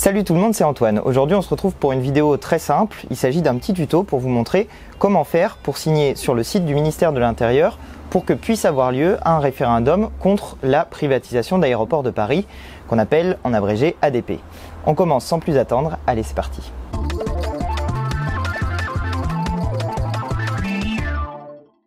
Salut tout le monde, c'est Antoine. Aujourd'hui on se retrouve pour une vidéo très simple. Il s'agit d'un petit tuto pour vous montrer comment faire pour signer sur le site du ministère de l'Intérieur pour que puisse avoir lieu un référendum contre la privatisation d'Aéroports de Paris, qu'on appelle en abrégé ADP. On commence sans plus attendre, allez c'est parti.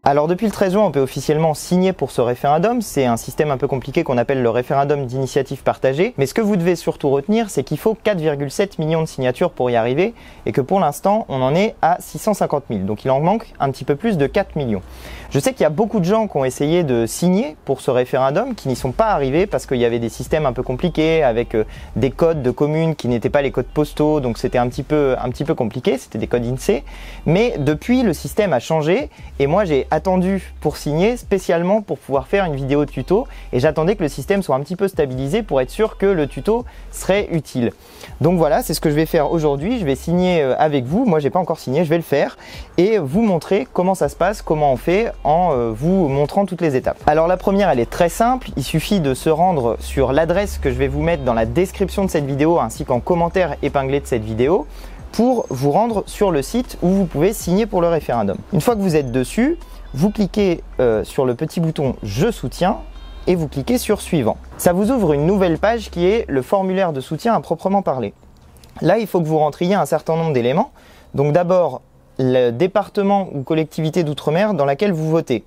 Alors depuis le 13 juin, on peut officiellement signer pour ce référendum. C'est un système un peu compliqué qu'on appelle le référendum d'initiative partagée. Mais ce que vous devez surtout retenir, c'est qu'il faut 4,7 millions de signatures pour y arriver et que pour l'instant, on en est à 650 000. Donc il en manque un petit peu plus de 4 millions. Je sais qu'il y a beaucoup de gens qui ont essayé de signer pour ce référendum qui n'y sont pas arrivés parce qu'il y avait des systèmes un peu compliqués avec des codes de communes qui n'étaient pas les codes postaux. Donc c'était un petit peu compliqué, c'était des codes INSEE. Mais depuis, le système a changé et moi j'ai attendu pour signer spécialement pour pouvoir faire une vidéo tuto et j'attendais que le système soit un petit peu stabilisé pour être sûr que le tuto serait utile. Donc voilà, c'est ce que je vais faire aujourd'hui. Je vais signer avec vous. Moi j'ai pas encore signé, je vais le faire et vous montrer comment ça se passe, comment on fait en vous montrant toutes les étapes. Alors la première, elle est très simple. Il suffit de se rendre sur l'adresse que je vais vous mettre dans la description de cette vidéo ainsi qu'en commentaire épinglé de cette vidéo pour vous rendre sur le site où vous pouvez signer pour le référendum. Une fois que vous êtes dessus, vous cliquez sur le petit bouton « Je soutiens » et vous cliquez sur « Suivant ». Ça vous ouvre une nouvelle page qui est le formulaire de soutien à proprement parler. Là, il faut que vous rentriez un certain nombre d'éléments. Donc d'abord, le département ou collectivité d'outre-mer dans laquelle vous votez.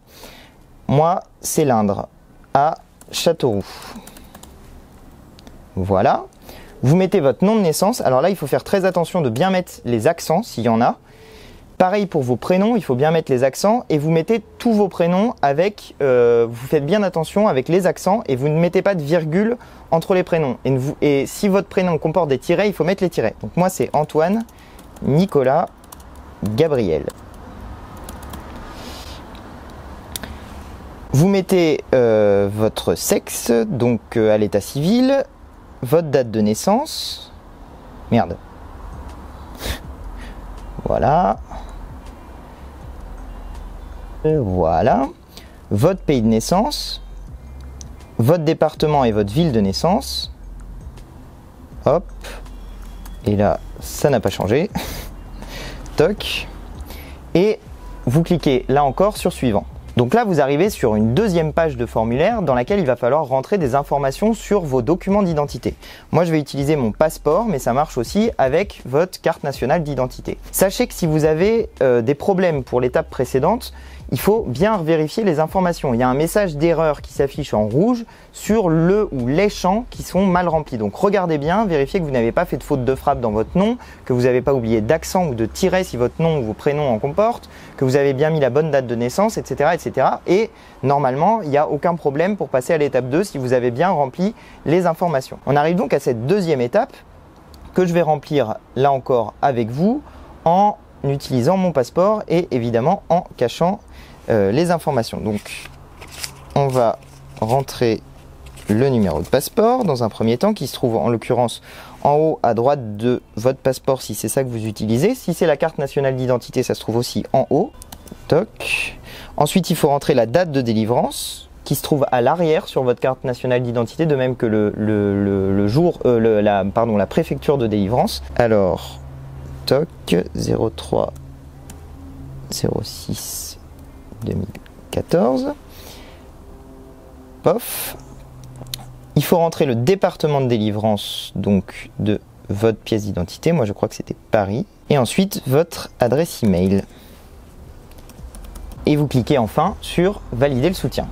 Moi, c'est l'Indre, à Châteauroux. Voilà. Vous mettez votre nom de naissance. Alors là, il faut faire très attention de bien mettre les accents s'il y en a. Pareil pour vos prénoms, il faut bien mettre les accents et vous mettez tous vos prénoms avec, vous faites bien attention avec les accents et vous ne mettez pas de virgule entre les prénoms. Et si votre prénom comporte des tirets, il faut mettre les tirets. Donc moi c'est Antoine, Nicolas, Gabriel. Vous mettez votre sexe, donc à l'état civil, votre date de naissance, merde, voilà. Voilà, votre pays de naissance, votre département et votre ville de naissance. Hop, et là, ça n'a pas changé. Toc. Et vous cliquez là encore sur suivant. Donc là, vous arrivez sur une deuxième page de formulaire dans laquelle il va falloir rentrer des informations sur vos documents d'identité. Moi, je vais utiliser mon passeport, mais ça marche aussi avec votre carte nationale d'identité. Sachez que si vous avez des problèmes pour l'étape précédente, il faut bien vérifier les informations. Il y a un message d'erreur qui s'affiche en rouge sur le ou les champs qui sont mal remplis. Donc regardez bien, vérifiez que vous n'avez pas fait de faute de frappe dans votre nom, que vous n'avez pas oublié d'accent ou de tiret si votre nom ou vos prénoms en comportent, que vous avez bien mis la bonne date de naissance, etc. etc. Et normalement, il n'y a aucun problème pour passer à l'étape 2 si vous avez bien rempli les informations. On arrive donc à cette deuxième étape que je vais remplir là encore avec vous en utilisant mon passeport et évidemment en cachant les informations. Donc on va rentrer le numéro de passeport dans un premier temps qui se trouve en l'occurrence en haut à droite de votre passeport si c'est ça que vous utilisez. Si c'est la carte nationale d'identité, ça se trouve aussi en haut. Toc. Ensuite il faut rentrer la date de délivrance qui se trouve à l'arrière sur votre carte nationale d'identité, de même que la préfecture de délivrance. Alors toc, 03 06 2014. Pof. Il faut rentrer le département de délivrance donc de votre pièce d'identité. Moi je crois que c'était Paris. Et ensuite votre adresse email. Et vous cliquez enfin sur valider le soutien.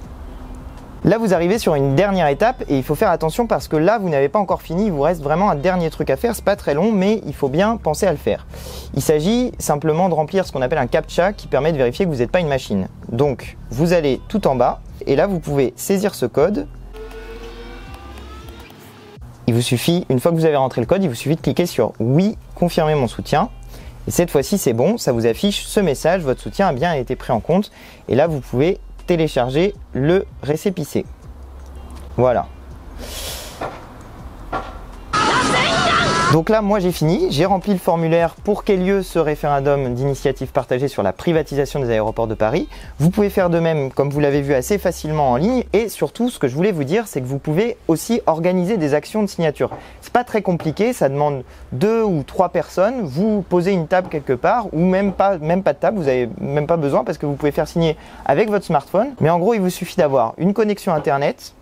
Là, vous arrivez sur une dernière étape et il faut faire attention parce que là, vous n'avez pas encore fini. Il vous reste vraiment un dernier truc à faire. C'est pas très long, mais il faut bien penser à le faire. Il s'agit simplement de remplir ce qu'on appelle un CAPTCHA qui permet de vérifier que vous n'êtes pas une machine. Donc, vous allez tout en bas et là, vous pouvez saisir ce code. Il vous suffit, une fois que vous avez rentré le code, il vous suffit de cliquer sur « Oui, confirmer mon soutien ». Et cette fois-ci, c'est bon. Ça vous affiche ce message. Votre soutien a bien été pris en compte. Et là, vous pouvez télécharger le récépissé. Voilà. Donc là, moi j'ai fini, j'ai rempli le formulaire pour qu'ait lieu ce référendum d'initiative partagée sur la privatisation des aéroports de Paris. Vous pouvez faire de même, comme vous l'avez vu, assez facilement en ligne. Et surtout, ce que je voulais vous dire, c'est que vous pouvez aussi organiser des actions de signature. C'est pas très compliqué, ça demande 2 ou 3 personnes. Vous posez une table quelque part, ou même pas de table, vous n'avez même pas besoin parce que vous pouvez faire signer avec votre smartphone. Mais en gros, il vous suffit d'avoir une connexion Internet,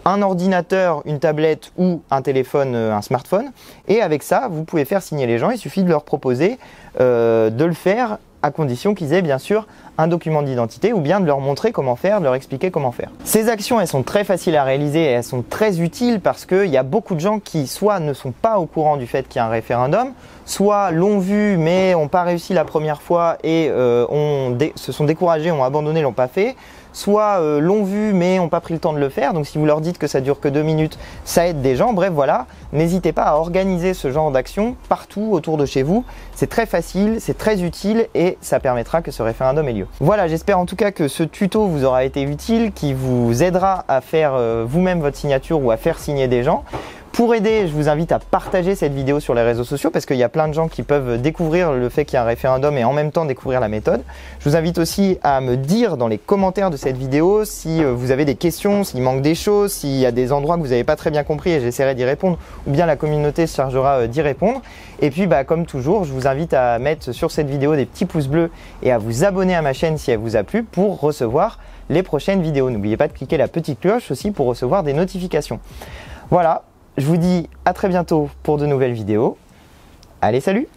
un ordinateur, une tablette ou un téléphone, un smartphone, et avec ça vous pouvez faire signer les gens. Il suffit de leur proposer de le faire à condition qu'ils aient bien sûr un document d'identité ou bien de leur montrer comment faire, de leur expliquer comment faire. Ces actions, elles sont très faciles à réaliser et elles sont très utiles parce qu'il y a beaucoup de gens qui soit ne sont pas au courant du fait qu'il y a un référendum, soit l'ont vu mais n'ont pas réussi la première fois et se sont découragés, ont abandonné, l'ont pas fait, soit l'ont vu mais n'ont pas pris le temps de le faire. Donc si vous leur dites que ça dure que 2 minutes, ça aide des gens. Bref, voilà, n'hésitez pas à organiser ce genre d'action partout autour de chez vous. C'est très facile, c'est très utile et ça permettra que ce référendum ait lieu. Voilà, j'espère en tout cas que ce tuto vous aura été utile, qui vous aidera à faire vous-même votre signature ou à faire signer des gens. Pour aider, je vous invite à partager cette vidéo sur les réseaux sociaux parce qu'il y a plein de gens qui peuvent découvrir le fait qu'il y a un référendum et en même temps découvrir la méthode. Je vous invite aussi à me dire dans les commentaires de cette vidéo si vous avez des questions, s'il manque des choses, s'il y a des endroits que vous n'avez pas très bien compris et j'essaierai d'y répondre, ou bien la communauté se chargera d'y répondre. Et puis comme toujours, je vous invite à mettre sur cette vidéo des petits pouces bleus et à vous abonner à ma chaîne si elle vous a plu pour recevoir les prochaines vidéos. N'oubliez pas de cliquer la petite cloche aussi pour recevoir des notifications. Voilà. Je vous dis à très bientôt pour de nouvelles vidéos. Allez, salut!